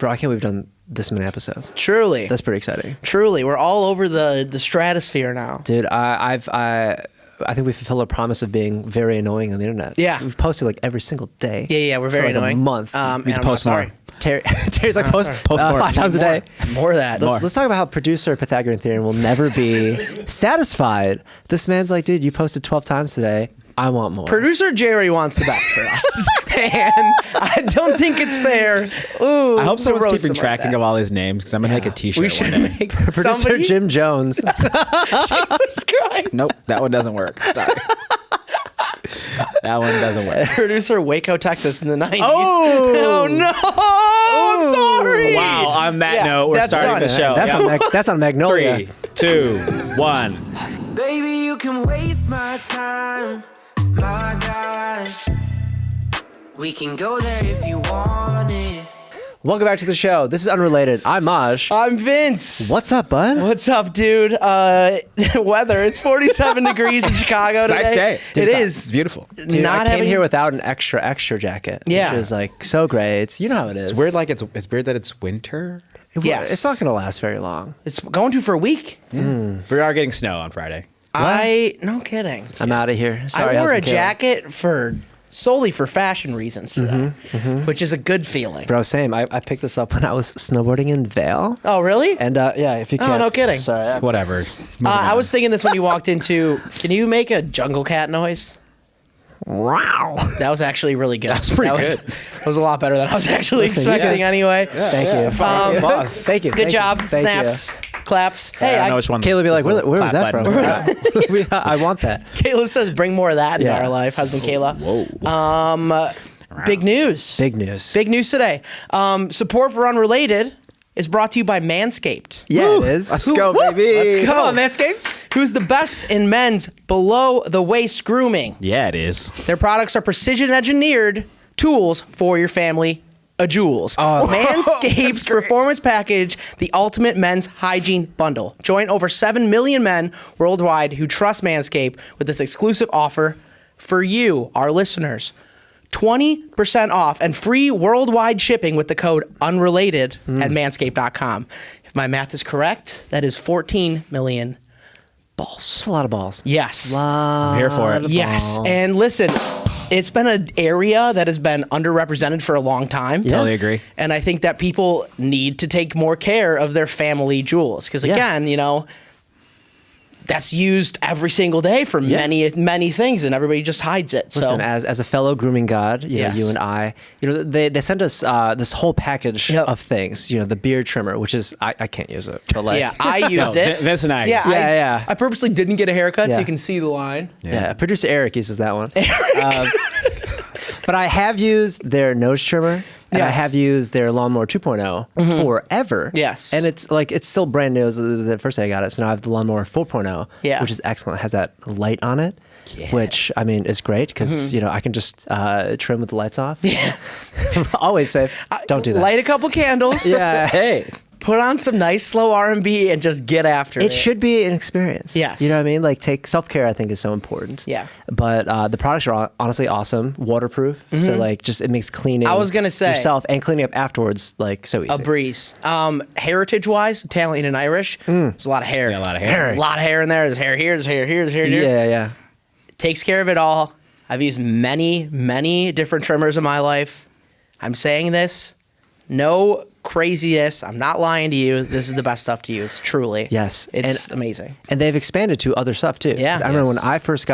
Bro, I can't believe we've done this many episodes. Truly. That's pretty exciting. Truly. We're all over the stratosphere now. Dude, I think we fulfilled our promise of being very annoying on the internet. Yeah. We've posted like every single day. Yeah, we're very for like annoying. a month. And We I'm post not more. sorry. Terry's like, post more. 5 times a day. More of that. Let's talk about how producer Pythagorean theorem will never be satisfied. This man's like, dude, you posted 12 times today. I want more. Producer Jerry wants the best for us. And I don't think it's fair. Ooh, I hope to someone's roast keeping him track like that. of all his names because I'm gonna make a T-shirt. We should one day. make Producer somebody. Jim Jones. Jesus Christ. Nope, that one doesn't work. Sorry, that one doesn't work. Producer Waco, Texas in the 90s. Oh! Oh no! I'm sorry. Wow. On that Yeah, note, we're that's starting done. the show. That's on Magnolia. 3, 2, 1. Baby, you can waste my time, my God. We can go there if you want it. Welcome back to the show. This is Unrelated. I'm Maj. I'm Vince. What's up, bud? What's up, dude? Weather. It's 47 degrees in Chicago today. Nice day. It It's is. beautiful. Dude, Not I came having here without an extra jacket. Yeah. Which is like so great. You know how it is. It's weird. Like it's weird that it's winter. Yes. It's not going to last very long. It's going to for a week. We are getting snow on Friday. No kidding. I'm out of here. Sorry, I wore a husband Caleb. jacket solely for fashion reasons today, which is a good feeling. Bro, same. I picked this up when I was snowboarding in Vail. Oh, really? And yeah, if you can. no kidding. Sorry. Whatever. I was thinking this when you walked into. Can you make a jungle cat noise? Wow. That was actually really good. That's pretty good. That was a lot better than I was actually Listen, you expecting. got- Anyway, Thank you. boss. Thank you. good Thank job. you. Thank Snaps, claps. I Hey, don't know which one. Caleb be like, where was that from? from? I want that. Kayla says, "Bring more of that Yeah. in our life." Husband Kayla. Whoa. Big news. Big news. Big news today. Support for Unrelated is brought to you by Manscaped. Yeah, it is. Let's go, baby. Let's go. Come on, Manscaped. Who's the best in men's below the waist grooming? Yeah, it is. Their products are precision engineered tools for your family jewels. Oh. Manscaped's performance package, the ultimate men's hygiene bundle. Join over 7 million men worldwide who trust Manscaped with this exclusive offer for you, our listeners. 20% off and free worldwide shipping with the code UNRELATED at manscaped.com. If my math is correct, that is 14 million balls. That's a lot of balls. Yes. I'm here for it. Yes. And listen, it's been an area that has been underrepresented for a long time. Totally agree. And I think that people need to take more care of their family jewels. Because again, that's used every single day for many things, and everybody just hides it. Listen, So as a fellow grooming god, Yes. you and I, they sent us this whole package Yep. of things. The beard trimmer, which is I can't use it, but like yeah, I used it. Vince and I. Yeah, Yeah. I purposely didn't get a haircut so Yeah. you can see the line. yeah. Producer Eric uses that one. But I have used their nose trimmer. And I Yes. have used their Lawnmower 2.0 forever. Yes. And it's still brand new. It was the first day I got it. So now I have the Lawnmower 4.0, Yeah. which is excellent. It has that light on it, which, I mean, is great because, I can just trim with the lights off. Yeah. Always safe. Don't do that. Light a couple candles. Yeah. Hey. Put on some nice slow R&B and just get after it. It should be an experience. Yes. You know what I mean? Like, self-care, I think, is so important. Yeah. But the products are honestly awesome, waterproof. So, like, just it makes cleaning I was gonna say- yourself and cleaning up afterwards, like, so easy. a breeze. Heritage-wise, Italian and Irish, there's a lot of hair. Yeah, a lot of hair. A lot of hair in there. There's hair here, there's hair here, there's hair here. Yeah. Takes care of it all. I've used many different trimmers in my life. I'm saying this, no craziness. I'm not lying to you. This is the best stuff to use, truly. Yes. It's amazing. And they've expanded to other stuff, too. Yeah. 'Cause I remember Yes. when I first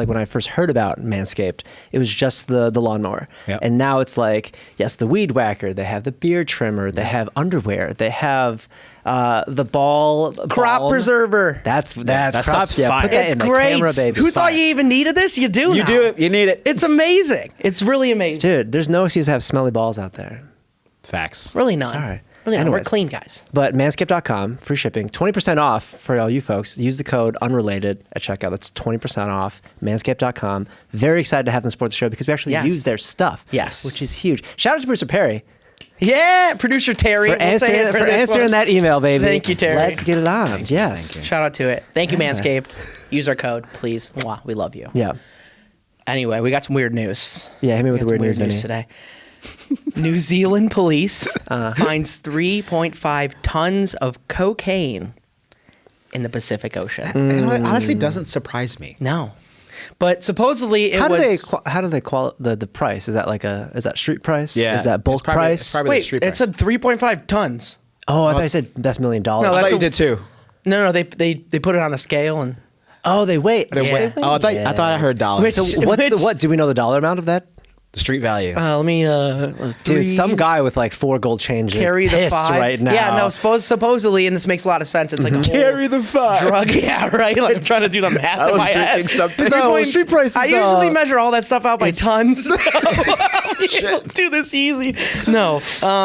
when I first heard about Manscaped, it was just the lawnmower. Yep. And now it's like, yes, the weed whacker. They have the beard trimmer. They have underwear. They have the Crop balm. preserver. That's that crop. stuff's Yeah, fire. put that It's in the great. camera, baby. Who thought you even needed this? You do You now. do it. You need it. It's amazing. It's really amazing. Dude, there's no excuse to have smelly balls out there. Facts. Really none. Sorry. Really none. We're Anyways. clean guys. But manscaped.com, free shipping, 20% off for all you folks. Use the code UNRELATED at checkout. That's 20% off. Manscaped.com. Very excited to have them support the show because we actually Yes. use their stuff. Yes. Which is huge. Shout out to Producer Perry Yeah, producer Terry. for We'll say it answering, this one. that email, baby. Thank you, Terry. Let's get it on. Yes. Shout out to it. Thank you, Manscaped. Use our code, please. Mwah, we love you. Yeah. Anyway, we got some weird news. Yeah, hit me with We the got weird some news, today. New Zealand police finds 3.5 tons of cocaine in the Pacific Ocean. You know what? Honestly, doesn't surprise me. No. But supposedly it How was... do they call the price? Is that is that street price? Yeah. Is that bulk It's probably- price? it's probably the Wait, street it price. said 3.5 tons. Oh, I thought you said best $1 million. No, I that's thought you a- did too. No, they put it on a scale and... Oh, they wait. They Yeah. wait. Oh, I thought I heard dollars. Wait, So Which- what? Do we know the dollar amount of that? The street value. let me... Dude, some guy with like 4 gold changes carry the pissed 5 right now. Yeah, no, supposedly, and this makes a lot of sense. It's like a whole Carry the 5. drug. Yeah, right. Like I'm trying to do the math I in was my head. drinking something. Three No, point- street prices, I usually measure all that stuff out by tons. So do this easy. No,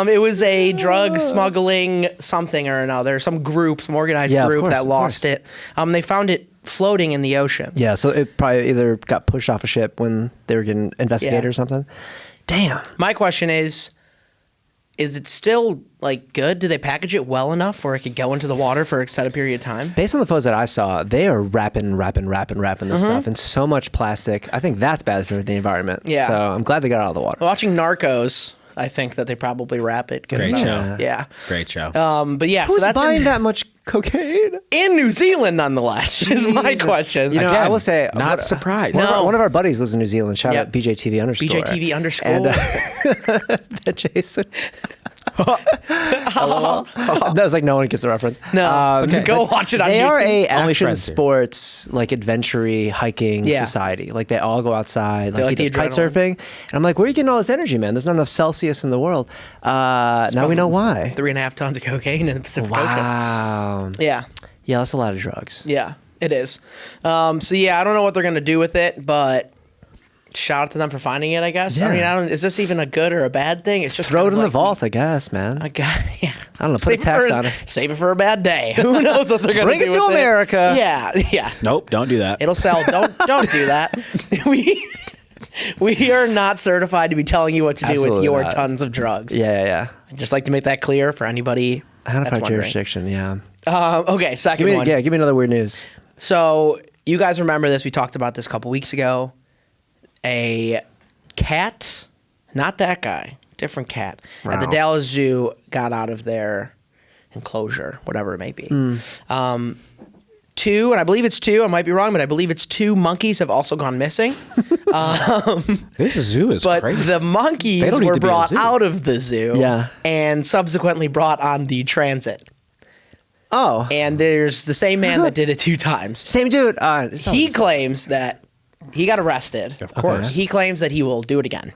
it was a drug smuggling something or another. Some group, some organized Yeah, of group course, that of lost course. it. They found it floating in the ocean. Yeah, so it probably either got pushed off a ship when they were getting investigated Yeah. or something. Damn. My question is it still like good? Do they package it well enough where it could go into the water for an extended period of time? Based on the photos that I saw, they are wrapping this stuff in so much plastic. I think that's bad for the environment. Yeah. So I'm glad they got it out of the water. Watching Narcos, I think that they probably wrap it good Great enough. show. Yeah. Great show. But yeah, Who's so that's buying that much cocaine? in New Zealand nonetheless is my Jesus. question. You know, Again, I will say, not surprised. One of our buddies lives in New Zealand. Shout Yep. out BJTV underscore. BJTV underscore. And, that Jason. That was like no one gets the reference. No, it's okay. Go watch it on They are YouTube. a Only action friends here. sports, like adventure hiking Yeah. society. Like they all go outside. Like like he the does kite adrenaline. surfing. And I'm like, where are you getting all this energy, man? There's not enough Celsius in the world. Now we know why. 3.5 tons of cocaine in the Pacific Ocean. Wow. Yeah. Yeah, that's a lot of drugs. Yeah, it is. So yeah, I don't know what they're gonna do with it, but shout out to them for finding it, I guess. I Yeah. mean, is this even a good or a bad thing? It's just Throw kind it of in the like- vault, I guess, man. Yeah. I don't know, put a Save tax for, on it. Save it for a bad day. Who knows what they're gonna Bring do it to with America. Yeah, yeah. Nope, don't do that. It'll sell. Don't do that. We are not certified to be telling you what to do with Absolutely your not. tons of drugs. Yeah. I'd just like to make that clear for anybody Out of that's our wondering. jurisdiction, yeah. Okay, second one. Give me another weird news. So you guys remember this? We talked about this a couple weeks ago. A cat, not that guy, different cat, at the Wow. Dallas Zoo got out of their enclosure, whatever it may be. Two, and I believe it's two. I might be wrong, but I believe it's 2 monkeys have also gone missing. This zoo is But crazy. the monkeys They don't need were to be in a brought zoo. out of the zoo, Yeah. and subsequently brought on the transit. Oh. And there's the same man that did it 2 times. Same dude. He claims that he got arrested. Of course. He claims that he will do it again.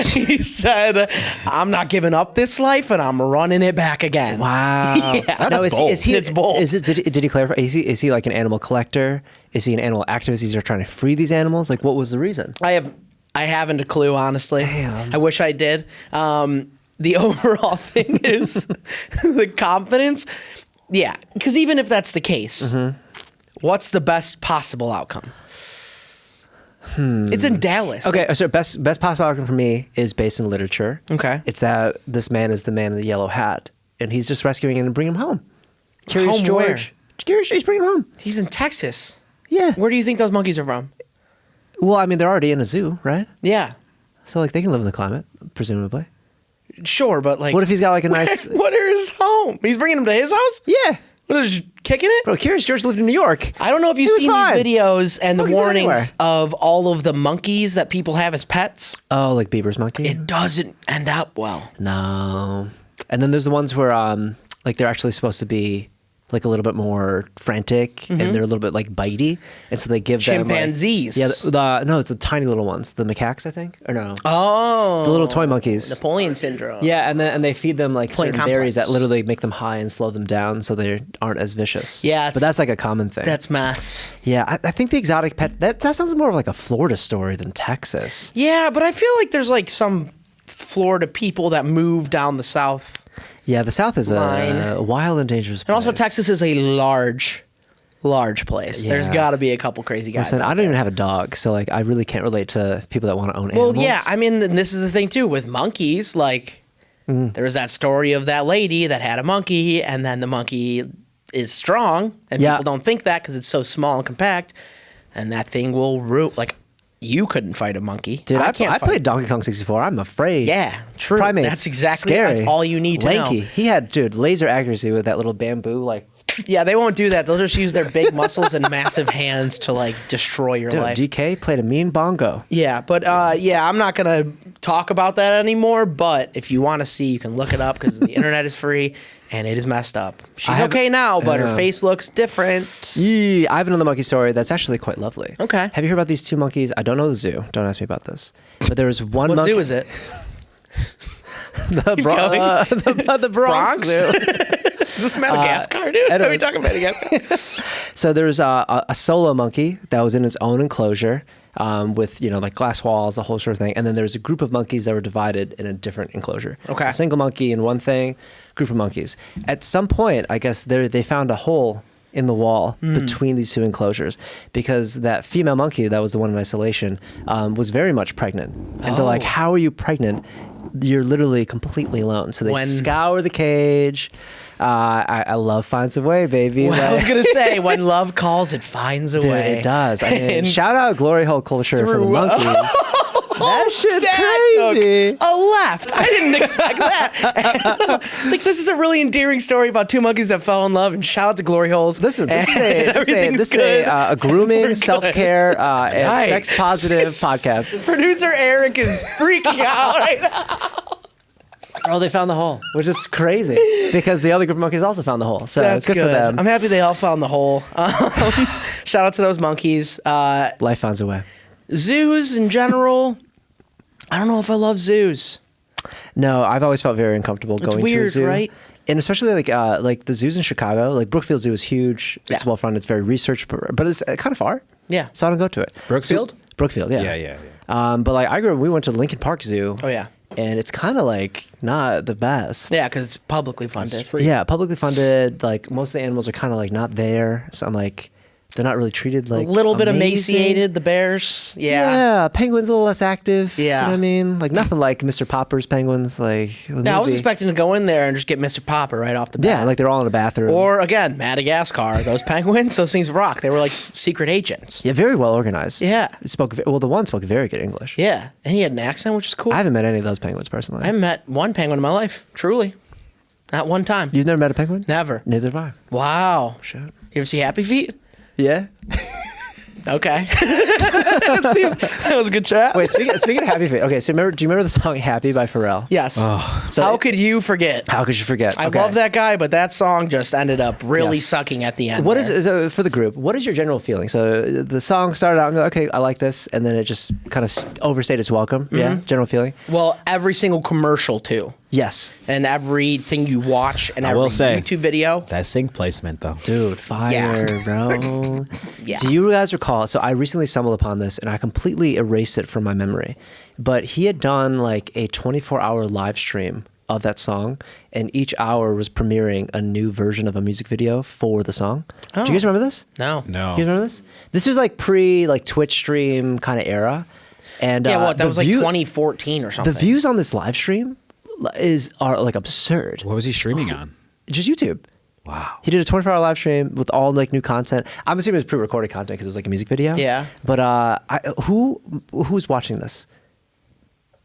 He said, "I'm not giving up this life, and I'm running it back again." Wow. Yeah. No, is he? It's bold. Is it? Did he clarify? Is he like an animal collector? Is he an animal activist? He's trying to free these animals. Like, what was the reason? I haven't a clue, honestly. Damn. I wish I did. The overall thing is the confidence. Yeah, because even if that's the case, what's the best possible outcome? It's in Dallas. Okay, so best possible outcome for me is based in literature. Okay. It's that this man is the man in the yellow hat, and he's just rescuing him and bringing him home. Curious Home George. where? Curious, he's bringing him home. He's in Texas. Yeah. Where do you think those monkeys are from? Well, I mean, they're already in a zoo, right? Yeah, So like they can live in the climate, presumably. sure, but like, What if he's got like a nice? what is his home? He's bringing him to his house? Yeah. What is he kicking it? Bro, Curious George lived in New York. I don't know if He you've was seen fine. these videos and the Monkeys live anywhere. warnings of all of the monkeys that people have as pets. Oh, like Bieber's monkey. It doesn't end up well. No. And then there's the ones where like they're actually supposed to be like a little bit more frantic and they're a little bit like bitey, and so they give them Chimpanzees. like, no, it's the tiny little ones, the macaques, I think, or no, Oh, the little toy monkeys. Napoleon syndrome. Yeah, and they feed them like Plain certain berries that complex. literally make them high and slow them down, so they aren't as vicious. Yeah, but that's like a common thing. That's mess. Yeah, I think the exotic pet that sounds more of like a Florida story than Texas. Yeah, but I feel like there's like some Florida people that move down the south. Yeah, the South is Line. a wild and dangerous place. And also Texas is a large place. There's Yeah. got to be a couple crazy guys. Listen, out I don't even have a dog, so like I really can't relate to people that want to own Well, animals. yeah, I mean, and this is the thing too with monkeys. Like, there was that story of that lady that had a monkey, and then the monkey is strong, and Yeah. people don't think that because it's so small and compact, and that thing will root. Like, You couldn't fight a monkey. Dude, I can't fight. played Donkey Kong 64. I'm afraid. Yeah, true. Primates, That's exactly scary. That's all you need to Lanky. know. He had, dude, laser accuracy with that little bamboo. Like, Yeah, they won't do that. They'll just use their big muscles and massive hands to like destroy your dude, life. DK played a mean bongo. Yeah, but yeah, I'm not gonna talk about that anymore. But if you want to see, you can look it up because the internet is free and it is messed up. She's okay now, but her face looks different. Yeah, I have another monkey story that's actually quite lovely. Okay. Have you heard about these two monkeys? I don't know the zoo. Don't ask me about this. But there was one What monkey. zoo is it? The, going. the Bronx Bronx? Zoo. Is this Madagascar, dude? Are we talking Madagascar? So there's a solo monkey that was in its own enclosure with, like glass walls, the whole sort of thing. And then there's a group of monkeys that were divided in a different enclosure. Okay. A single monkey in one thing, group of monkeys. At some point, I guess they found a hole in the wall between these two enclosures because that female monkey that was the one in isolation was very much pregnant. And they're like, how are you pregnant? You're literally completely alone. So they scour the cage. I love finds a way, baby. Well, I was gonna say, when love calls, it finds a Dude, way. it does. I mean, And shout out glory hole culture for the through- monkeys. That shit crazy. took a left. I didn't expect that. It's like this is a really endearing story about two monkeys that fell in love. And shout out to Glory Holes. Listen, this is Everything's good. a grooming, We're good. self-care, and Nice. sex-positive podcast. Producer Eric is freaking out right now. Oh, they found the hole, which is crazy because the other group of monkeys also found the hole. So That's good for them. I'm happy they all found the hole. Shout out to those monkeys. Life finds a way. Zoos in general. I don't know if I love zoos. No, I've always felt very uncomfortable going to a weird, zoo. right? And especially like the zoos in Chicago, like Brookfield Zoo is huge. It's Yeah. well funded. It's very researched, but it's kind of far. Yeah. So I don't go to it. Brookfield? So- Brookfield, yeah. Yeah. But like we went to Lincoln Park Zoo. Oh, yeah. And it's kind of like not the best. Yeah, because it's publicly funded. Yeah, publicly funded. Like most of the animals are kind of like not there. So I'm like, they're not really treated like A little bit amazing. emaciated, the bears. Yeah. Yeah, penguins a little less active. Yeah. You know what I mean? Like nothing like Mr. Popper's penguins. Like the Now, I was movie. expecting to go in there and just get Mr. Popper right off the bat. Yeah, like they're all in a bathroom. Or again, Madagascar. Those penguins, those things rock. They were like secret agents. yeah, very well organized. Yeah. The one spoke very good English. Yeah, and he had an accent, which is cool. I haven't met any of those penguins personally. I haven't met one penguin in my life, truly. Not one time. You've never met a penguin? Never. Neither have I. Wow. Shit. You ever see Happy Feet? Yeah. Okay. That was a good chat. Wait, speaking of Happy Feet. Okay, so do you remember the song "Happy" by Pharrell? Yes. So How could you forget? How could you forget? I Okay. love that guy, but that song just ended up really Yes. sucking at the end. What there. is so for the group? What is your general feeling? So the song started out, I'm like, okay, I like this, and then it just kind of overstayed its welcome. Yeah, general feeling. Well, every single commercial too, Yes, and everything you watch, and every will say- YouTube video. That sync placement, though. dude, fire, bro. Yeah. Do you guys recall? So I recently stumbled upon this, and I completely erased it from my memory. But he had done like a 24-hour live stream of that song, and each hour was premiering a new version of a music video for the song. Do you guys remember this? No. No. You guys remember this? This was like pre like Twitch stream kind of era. And Yeah, well, that the was like view- 2014 or something. The views on this live stream are like absurd. What was he streaming on? Just YouTube. Wow. He did a 24-hour live stream with all like new content. I'm assuming it was pre-recorded content because it was like a music video. Yeah. But who's watching this?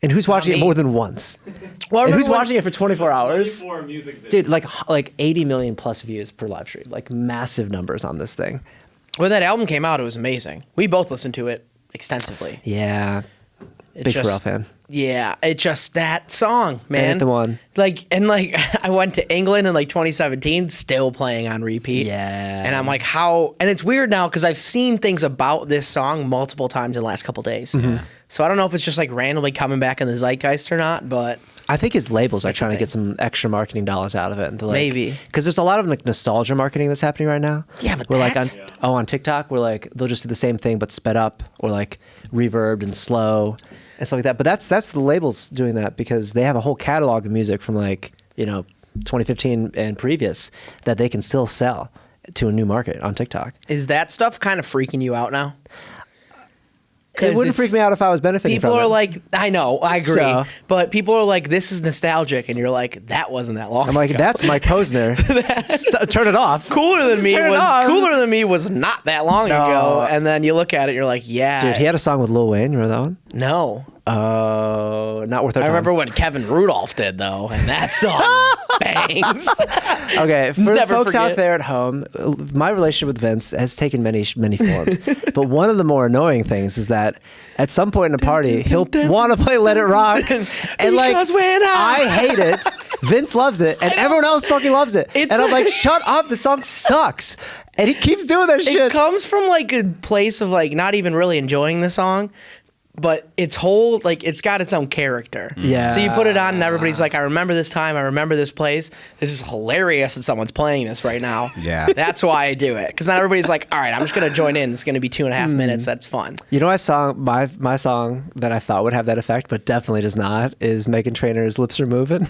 And who's watching it me. more than once? Well, I And who's remember when- watching it for 24 hours? 24 music videos. Dude, like 80 million plus views per live stream. Like massive numbers on this thing. When that album came out, it was amazing. We both listened to it extensively. Yeah. It's Big just- Pharrell fan. Yeah, it just that song, man. Ain't the one. Like I went to England in like 2017, still playing on repeat. Yeah. And I'm like, how? And it's weird now because I've seen things about this song multiple times in the last couple days. Mm-hmm. So I don't know if it's just like randomly coming back in the zeitgeist or not, but I think his labels are That's the trying to thing. get some extra marketing dollars out of it. And Maybe. Because there's a lot of like nostalgia marketing that's happening right now. Yeah, but we're like that's- on TikTok, we're like they'll just do the same thing but sped up or like reverbed and slow and stuff like that. But that's the labels doing that because they have a whole catalog of music from like 2015 and previous that they can still sell to a new market on TikTok. is that stuff kind of freaking you out now? It wouldn't freak me out if I was benefiting People from are it. like, I know, I agree. So- But people are like, this is nostalgic. And you're like, that wasn't that long I'm like, ago. that's Mike Posner. Turn it off. Cooler than me Turn it was off. cooler than me was not that long No. ago. And then you look at it, you're like, yeah. Dude, he had a song with Lil Wayne. You remember that one? No. Oh, not worth our I time. remember what Kevin Rudolph did though, and that song bangs. Okay, for the Never folks out forget. there at home, my relationship with Vince has taken many forms. But one of the more annoying things is that at some point in a party, he'll want to play Let It Rock, and like Because when I hate it. Vince loves it, and everyone else fucking loves it. And I'm like, shut up! The song sucks, and he keeps doing that It shit. comes from like a place of like not even really enjoying the song, but its whole like it's got its own character. Yeah. So you put it on and everybody's like, I remember this time, I remember this place. This is hilarious that someone's playing this right now. Yeah. That's why I do it. Because then everybody's like, all right, I'm just gonna join in. It's gonna be 2.5 minutes. That's fun. You know, my song that I thought would have that effect, but definitely does not, is Meghan Trainor's "Lips Are Moving."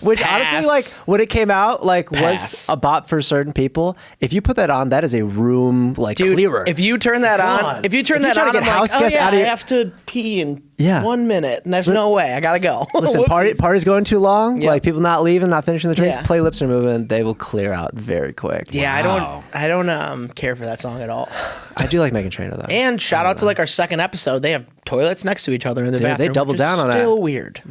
Which Pass. honestly, like when it came out, like was Pass. a bop for certain people. If you put that on, that is a room like Dude, clearer. if you turn that on, God. if you turn If you're that trying on, to I'm get like, house oh guests yeah, out of I your- have to pee in Yeah. 1 minute, and there's no way. I gotta go. Listen, Whoopsies. party's going too long. Yep. Like people not leaving, not finishing the drinks. Yeah. Play "Lips Are Moving." They will clear out very quick. Yeah, Wow. I don't care for that song at all. I do like Meghan Trainor though. And shout out to like our second episode. They have toilets next to each other in the Dude, they bathroom. doubled which is down on that. Still weird.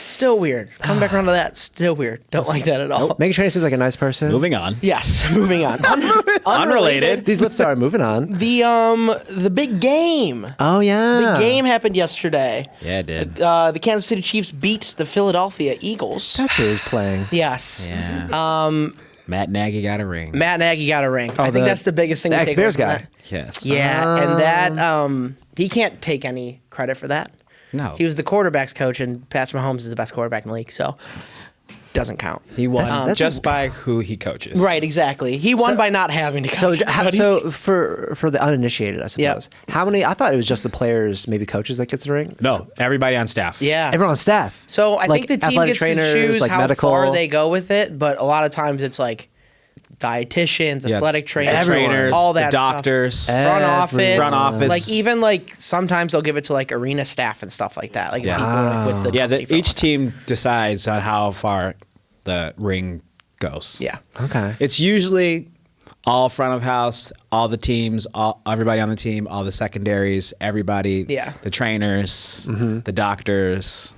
Still weird. Come back around to that. Still weird. Don't like that at all. Meghan Trainor seems like a nice person. Moving on. Yes. Moving on. Unrelated. These lips are moving on. The big game. Oh yeah. The game happened yesterday. Yeah, it did. The Kansas City Chiefs beat the Philadelphia Eagles. That's who is playing. Yes. Yeah. Matt Nagy got a ring. Matt Nagy got a ring. I think that's the biggest thing. The to take ex-Bears away from guy. that. Yes. Yeah, and that he can't take any credit for that. No. He was the quarterback's coach, and Patrick Mahomes is the best quarterback in the league, so doesn't count. He won That's- just by who he coaches. Right, exactly. He won by not having to coach. anybody. So for the uninitiated, I suppose. How many? I thought it was just the players, maybe coaches that gets the ring. No, everybody on staff. yeah. Everyone on staff. So I Like think the team athletic gets trainers, to choose like how medical. far they go with it, but a lot of times it's like dietitians, Yeah. athletic trainers, The trainers, all that the doctors. stuff. Front office, Front office. like even like sometimes they'll give it to like arena staff and stuff like that. Like Yeah. people like, with the Yeah, company for a each long time. team decides on how far the ring goes. Yeah. Okay. It's usually all front of house, all the teams, everybody on the team, all the secondaries, everybody, Yeah. the trainers, the doctors.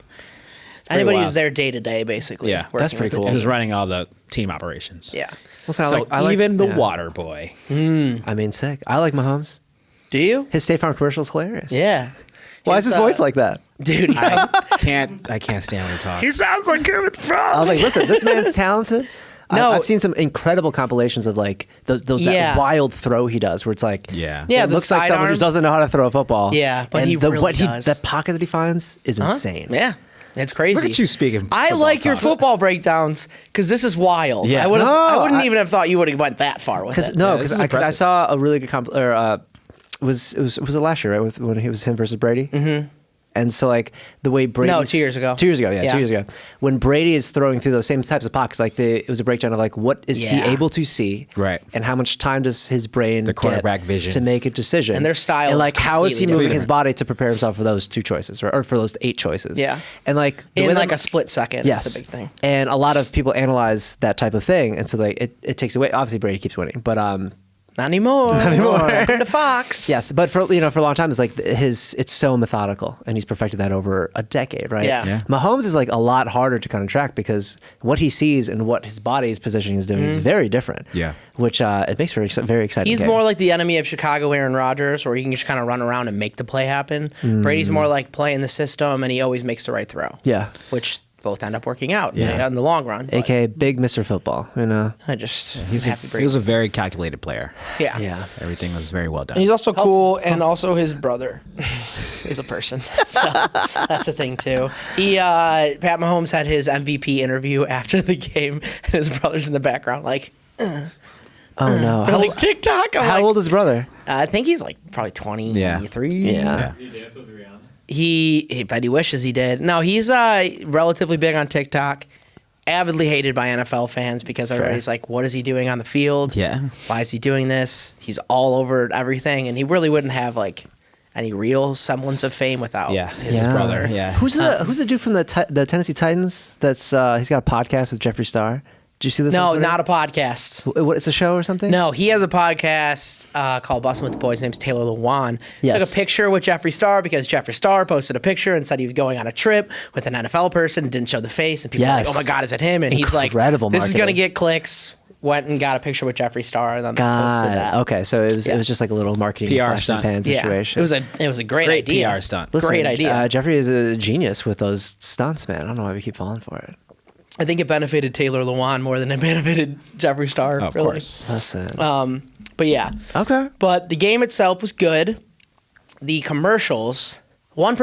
It's pretty Anybody wild. who's there day to day, basically. Yeah, working that's pretty with the cool. team. Who's running all the team operations. Yeah. Listen, So I like even the yeah. water boy. I mean, sick. I like Mahomes. Do you? His State Farm commercial is hilarious. Yeah. Why is his voice like that? Dude, he's like, I can't stand when he talks. sounds like Kermit the Frog. I was like, listen, this man's talented. No. I've seen some incredible compilations of like those Yeah. that wild throw he does, where it's like, Yeah. Yeah, it the looks like someone who sidearm. doesn't know how to throw a football. Yeah, but and he really does. That pocket that he finds is insane. Yeah. It's crazy. Look at you speaking I football like your talk. football breakdowns because this is wild. Yeah. I wouldn't No, even have thought you would have went that far with it. No, this is because I impressive. saw a really good was it last year, right? When he was him versus Brady. Mm-hmm. And so like the way Brady. No, 2 years ago. 2 years ago, yeah, Yeah. 2 years ago. When Brady is throwing through those same types of pockets, like it was a breakdown of like what is he Yeah. able to see, Right. And how much time does his brain The quarterback get vision. to make a decision, And their style and is like how is he completely moving his different. body to prepare himself for those two choices, or for those 8 choices, Yeah. And like the way In that- like a split second. Yes, That's the big thing. And a lot of people analyze that type of thing, and so like it takes away. Obviously, Brady keeps winning, but Not anymore. Not anymore. Welcome to Fox. yes, but for a long time, it's like it's so methodical, and he's perfected that over a decade, right? Yeah. Yeah. Mahomes is like a lot harder to kind of track because what he sees and what his body's positioning is doing is very different. Yeah. which it makes for a very exciting. He's game. more like the enemy of Chicago Aaron Rodgers, where he can just kind of run around and make the play happen. Brady's more like playing the system, and he always makes the right throw. yeah, Which both end up working out Yeah. in the long run. but aka Big Mr. Football. I just He's happy he Brady. was a very calculated player. yeah. Yeah. Everything was very well done. And he's also cool, and also his brother is a person. So that's a thing too. He Pat Mahomes had his MVP interview after the game, and his brother's in the backgroround like, Oh no! or like TikTok. I'm How like, old is his brother? I think he's like probably 23. Yeah. Did he dance with Rihanna? He bet he wishes he did. No, he's relatively big on TikTok. avidly hated by NFL fans because everybody's like, what is he doing on the field? Yeah. Why is he doing this? He's all over everything, and he really wouldn't have like any real semblance of fame without his brother. Yeah. Who's the dude from the Tennessee Titans? That's he's got a podcast with Jeffree Star. Did you see this? No, not a podcast. What? It's a show or something? No, he has a podcast called Bussin' with the Boys. His name's Taylor Lewan. Yes. Took a picture with Jeffree Star because Jeffree Star posted a picture and said he was going on a trip with an NFL person, didn't show the face, and people were like, oh my God, is it him? And he's like, Incredible this is going to marketing. get clicks. Went and got a picture with Jeffree Star and then posted that. Okay, so it was just like a little marketing PR flash in the stunt. pan situation. It was a great idea. PR stunt. Listen, Great idea. Jeffrey is a genius with those stunts, man. I don't know why we keep falling for it. I think it benefited Taylor Lewan more than it benefited Jeffree Star. Of really. course. Listen. But yeah. Okay. But the game itself was good. The commercials, one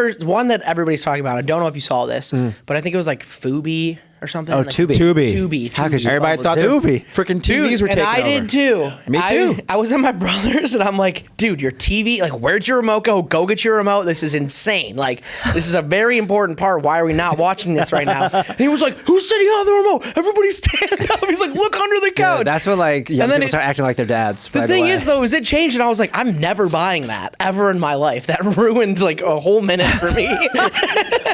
that everybody's talking about. I don't know if you saw this, but I think it was like Fubi or something. Oh, like, Tubi. Tubi. How could you? Everybody thought their Tubi. freaking TVs were and taking I over. did too. Me too. I was at my brother's and I'm like, dude, your TV, like, where'd your remote go? Go get your remote. This is insane. Like, this is a very important part. Why are we not watching this right now? And he was like, who's sitting on the remote? Everybody stand up. He's like, look under the couch. Yeah, that's when like young And then people start acting like their dads. The thing is, though, is it changed, and I was like, I'm never buying that ever in my life. That ruined like a whole minute for me.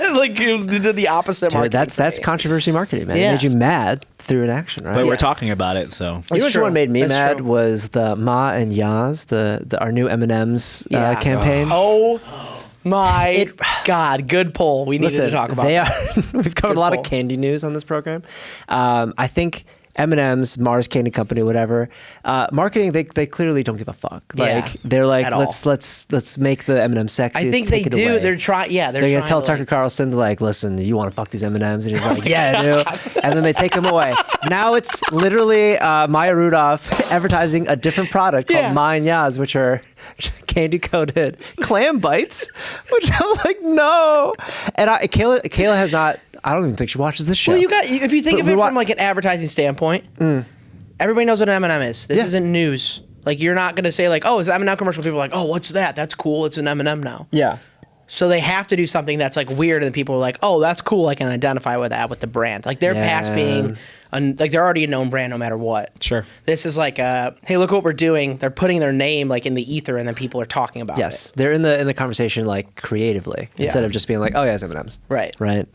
Like it did the opposite. dude, marketing that's for me. controversy marketing, man. Yeah. It made you mad through an action, right? But we're talking about it, so. You know That's which true. one made me That's mad true. was the Ma and Yaz, our new M&M's Yeah. campaign. Oh my God! Good poll. We needed Listen, to talk about. they that. are. We've covered a lot poll. of candy news on this program. I think M&M's, Mars Candy Company, whatever, marketing they clearly don't give a fuck. Yeah, Like they're like at all. let's make the M&M sexy. I think let's they take it do. away. They're trying. Yeah, They're gonna trying tell to, Tucker like, Carlson to like, listen, you want to fuck these M&Ms, and he's like, yeah, I do. And then they take them away. Now it's literally Maya Rudolph advertising a different product called Yeah. Ma and Yaz, which are candy coated clam bites, which I'm like, no. And Kayla has not. I don't even think she watches this show. Well, if you think But of we it wa- from like an advertising standpoint, everybody knows what an M&M is. This Yeah. isn't news. Like you're not gonna say like, oh, it's an M&M commercial. People are like, oh, what's that? That's cool. It's an M&M now. yeah. So they have to do something that's like weird, and people are like, "Oh, that's cool. I can identify with that with the brand." Like they're past being, like they're already a known brand no matter what. Sure. This is like, hey, look what we're doing. They're putting their name like in the ether, and then people are talking about Yes, it. they're in the conversation like creatively instead of just being like, oh yeah, it's M&Ms. Right. Right.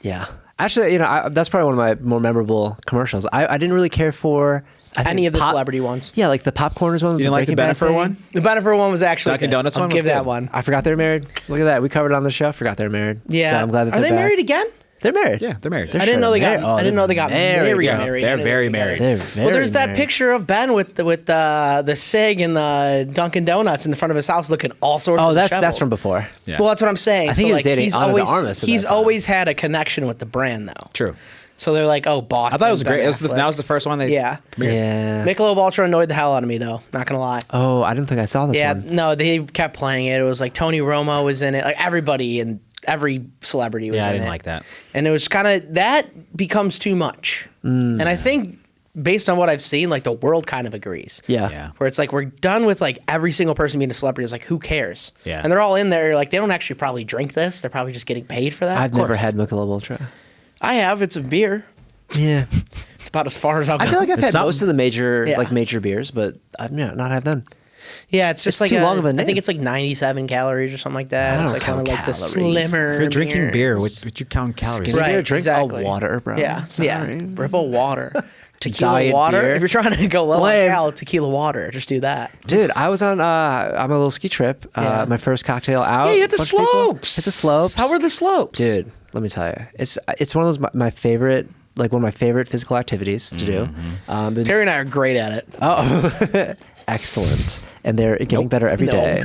Yeah. Actually, that's probably one of my more memorable commercials. I didn't really care for I think Any of it's the celebrity ones. Yeah, like the Popcorners one. You didn't like the Bennifer one? The Bennifer one was actually Dunkin' good. Donuts I'll one was give that good. one. I forgot they're married. Look at that. We covered it on the show. Forgot they're married. Yeah. So I'm glad that Are they're they back. married again? They're married. Yeah, they're married. They're I didn't know they got. married. Oh, I didn't know they got married. Yeah, Married. they're I didn't very know they got married. They're very Well, there's that married. picture of Ben with the Sig and the Dunkin' Donuts in the front of his house, looking all sorts. Oh, of that's disheveled. from before. Yeah. Well, that's what I'm saying. I think he was dating he's Ana de always Armas at he's that time. always had a connection with the brand though. True. So they're like, oh, Boston. I thought it was Ben great. That Affleck. was the first one they Yeah. premiered. Yeah. Michelob Ultra annoyed the hell out of me though. Not gonna lie. Oh, I didn't think I saw this Yeah, one. no, they kept playing it. It was like Tony Romo was in it. Like everybody and every celebrity was in it. Yeah, I didn't like that. And it was kind of that becomes too much. And I think based on what I've seen, like the world kind of agrees. Yeah. Yeah. Where it's like we're done with like every single person being a celebrity. It's like who cares? Yeah. And they're all in there. Like they don't actually probably drink this. They're probably just getting paid for that. I've Of never course. had Michelob Ultra. I have. It's a beer. Yeah. It's about as far as I'll go. I feel like I've It's had something. most of the major Yeah. major beers, but I've not had them. yeah, it's just it's like too long of a I name. think it's like 97 calories or something like that. I It's don't like one of count like the calories. slimmer. If you're drinking beer, beers. what you count calories? Skinny Right, beer, drink exactly. water, bro. Yeah, Sorry. yeah. Ripple water. Tequila Diet water. beer. If you're trying to go low on Lame. cal, tequila water. Just do that. Dude, I was on a little ski trip. Yeah. My first cocktail out. Yeah, you hit the Bunch of people. slopes. Hit the slopes. How were the slopes? Dude, let me tell you, it's one of those my favorite, like one of my favorite physical activities to do. But- Terry and I are great at it. Oh, excellent, and they're getting better every day.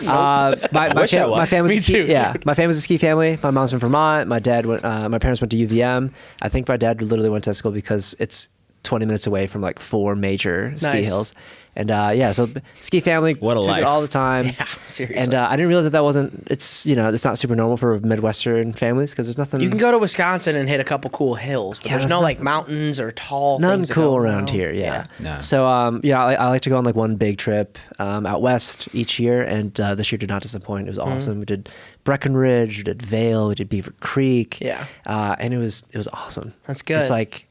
My wish I was. my family's Me a ski, too, yeah. dude. My family's a ski family. My mom's from Vermont. My dad went. My parents went to UVM. I think my dad literally went to school because it's 20 minutes away from like 4 major ski Nice. hills. And so ski family, What a took it life. all the time. Yeah, seriously. And I didn't realize that wasn't. It's it's not super normal for Midwestern families because there's nothing. You can go to Wisconsin and hit a couple cool hills, but Yeah, there's there's no like nothing- mountains or tall Nothing things to cool go around no. here. Yeah. No. So I like to go on like one big trip out west each year, and this year did not disappoint. It was awesome. We did Breckenridge, we did Vail, we did Beaver Creek. Yeah. And it was awesome. That's good. It's like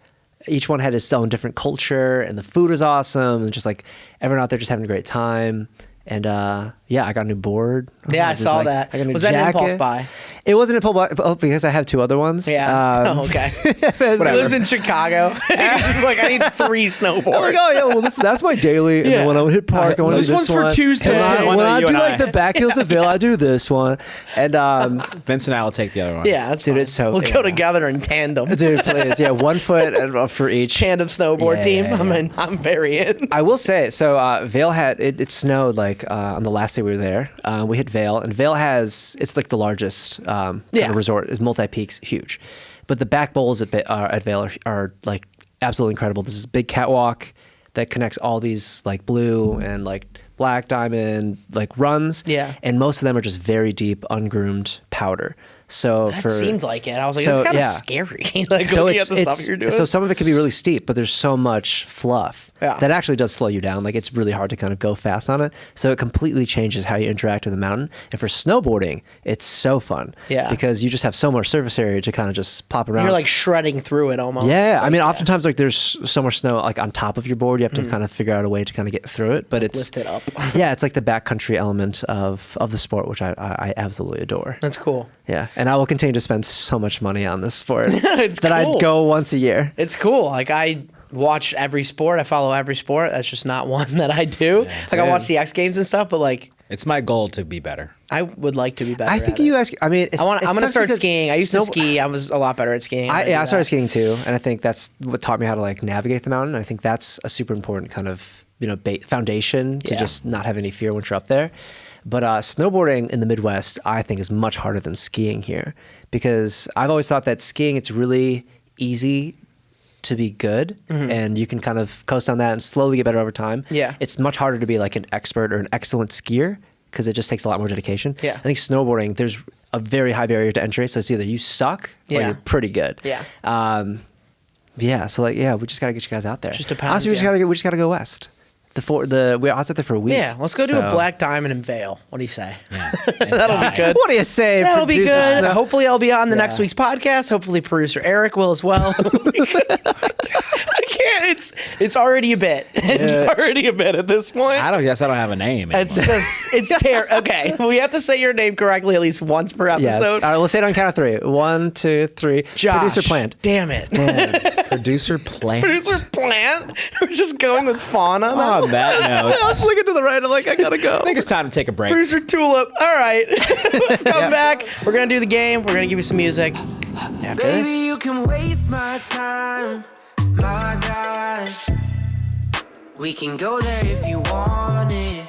each one had its own different culture, and the food was awesome, and just like everyone out there just having a great time. And I got a new board. Yeah, I Just, saw like, that. I got a new Was that an impulse jacket. buy? It wasn't an impulse buy because I have 2 other ones. Yeah. Oh, okay. He lives in Chicago. He's just like, I need 3 snowboards. I'm like, oh yeah, well that's my daily. And Yeah. then when I hit park, I want to This do one's this for one. Tuesday. And One when that I you do and like I- the back hills of Vail, I do this one. And Vince and I will take the other one. Yeah, that's Dude, fine. it's so- We'll go yeah. together in tandem. dude, please, yeah, 1 foot for each. Tandem snowboard Yeah, team. yeah, I'm very in. I will say, so Vail had it snowed like on the last day we were there. We hit Vail, and Vail it's like the largest kind Yeah. of resort. It's multi-peaks, huge. But the back bowls at Vail are like absolutely incredible. There's this big catwalk that connects all these like blue and like black diamond like runs. Yeah. And most of them are just very deep, ungroomed powder. So That seemed like it. I was like, so, it's kind of yeah. scary. Like so looking at the stuff you're doing. so some of it can be really steep, but there's so much fluff Yeah. that actually does slow you down. Like it's really hard to kind of go fast on it. So it completely changes how you interact with the mountain. And for snowboarding, it's so fun. Yeah. Because you just have so much surface area to kind of just pop around. You're like shredding through it almost. yeah, It's I like, mean, oftentimes like there's so much snow like on top of your board, you have to kind of figure out a way to kind of get through it. But it's lift it up. yeah, it's like the backcountry element of the sport, which I absolutely adore. That's cool. Yeah, and I will continue to spend so much money on this sport It's that cool. I'd go once a year. It's cool. Like I watch every sport. I follow every sport. That's just not one that I do. Like I watch the X Games and stuff, but like It's my goal to be better. I would like to be better. I think at you it. ask. I mean, I'm gonna sucks start because skiing. I used to ski. I was a lot better at skiing. I started skiing too, and I think that's what taught me how to like navigate the mountain. I think that's a super important kind of foundation to Yeah. just not have any fear once you're up there. But snowboarding in the Midwest, I think, is much harder than skiing here because I've always thought that skiing it's really easy to be good and you can kind of coast on that and slowly get better over time. Yeah. It's much harder to be like an expert or an excellent skier because it just takes a lot more dedication. Yeah. I think snowboarding, there's a very high barrier to entry. So it's either you suck or Yeah. you're pretty good. Yeah. Yeah. So like, we just gotta get you guys out there. Just depends, Honestly, yeah. we just gotta go west. I was out there for a week. Yeah, let's go do a so- Black Diamond and Veil. What do you say? That'll be good. What do you say? That'll be producer good. Snow? Hopefully, I'll be on the Yeah. next week's podcast. Hopefully, producer Eric will as well. I can't. It's already a bit. It's Yeah. already a bit at this point. I don't don't have a name. It's anymore. just it's terrible. Okay, we have to say your name correctly at least once per Yes. episode. All right, we'll say it on count of 3. 1, 2, 3. Josh, Producer Plant. Damn it. Producer Plant. Producer Plant. We're just going with fauna. now. On that note, I was looking to the right. I'm like, I gotta go. I think it's time to take a break. Producer Tulip. All right. Come back. We're going to do the game. We're going to give you some music after Baby, this. you can waste my time, my guy. We can go there if you want it.